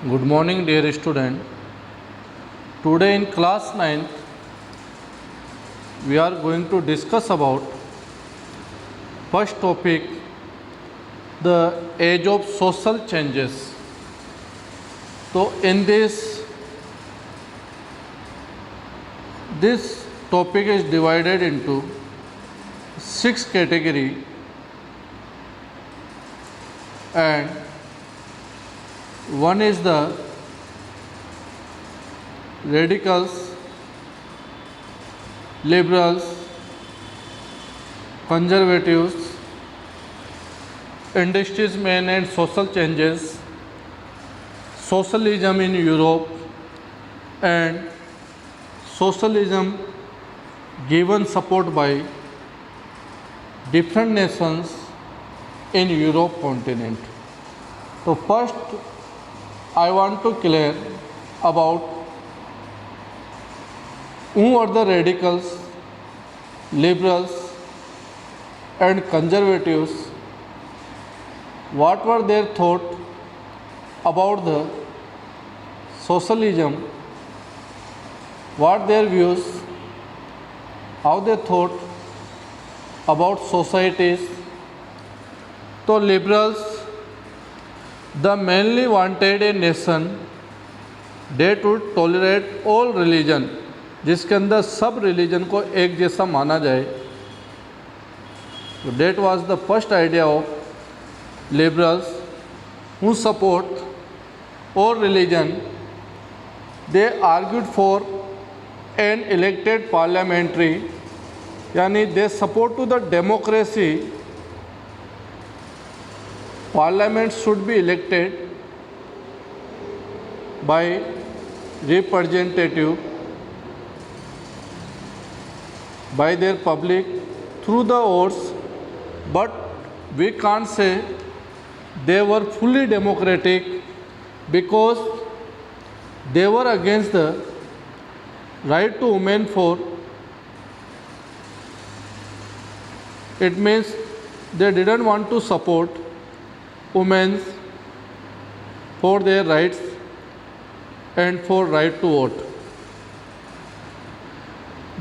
Good morning, dear student. Today in class 9th, we are going to discuss about first topic, the age of social changes. So in this topic is divided into 6 category, and one is the radicals, liberals, conservatives, industries men and social changes, socialism in Europe, and socialism given support by different nations in Europe continent. So first I want to clear about who are the radicals, liberals and conservatives, what were their thought about the socialism, what their views, how they thought about societies. So liberals, they mainly wanted a nation that would tolerate all religion, जिसके अंदर सब religion को एक जैसा माना जाए. So that was the first idea of liberals, who support all religion. They argued for an elected parliamentary, यानी they support to the democracy. Parliament should be elected by representative, by their public through the votes, but we can't say they were fully democratic because they were against the right to women for. It means they didn't want to support women for their rights and for right to vote.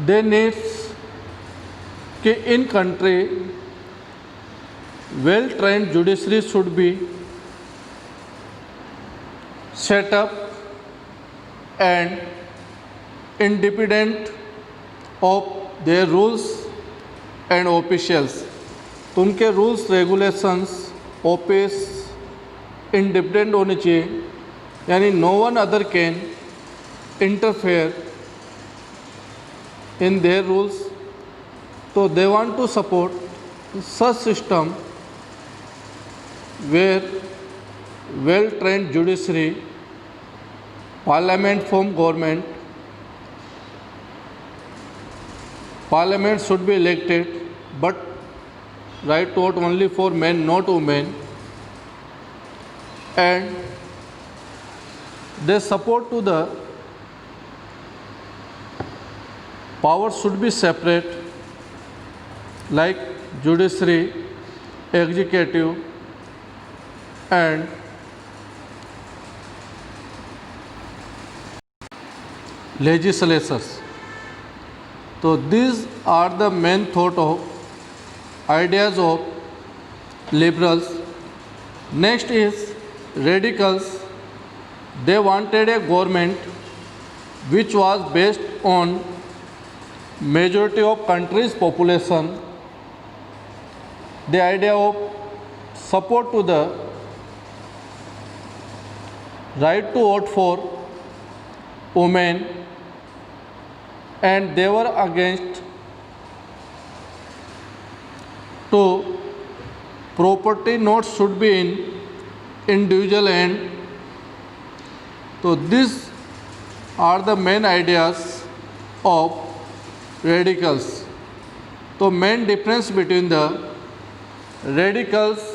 They need कि in country well trained judiciary should be set up and independent of their rules and officials. तो उनके rules regulations office independent होनी चाहिए, यानी no one other can interfere in their rules. So they want to support such system where well-trained judiciary, parliament form government, parliament should be elected, but right to vote only for men, not women, and they support to the power should be separate, like judiciary, executive and legislatures. So these are the main thought of ideas of liberals. Next is radicals. They wanted a government which was based on majority of country's population. The idea of support to the right to vote for women, and they were against to property not should be in individual hand. So these are the main ideas of radicals. So main difference between the radicals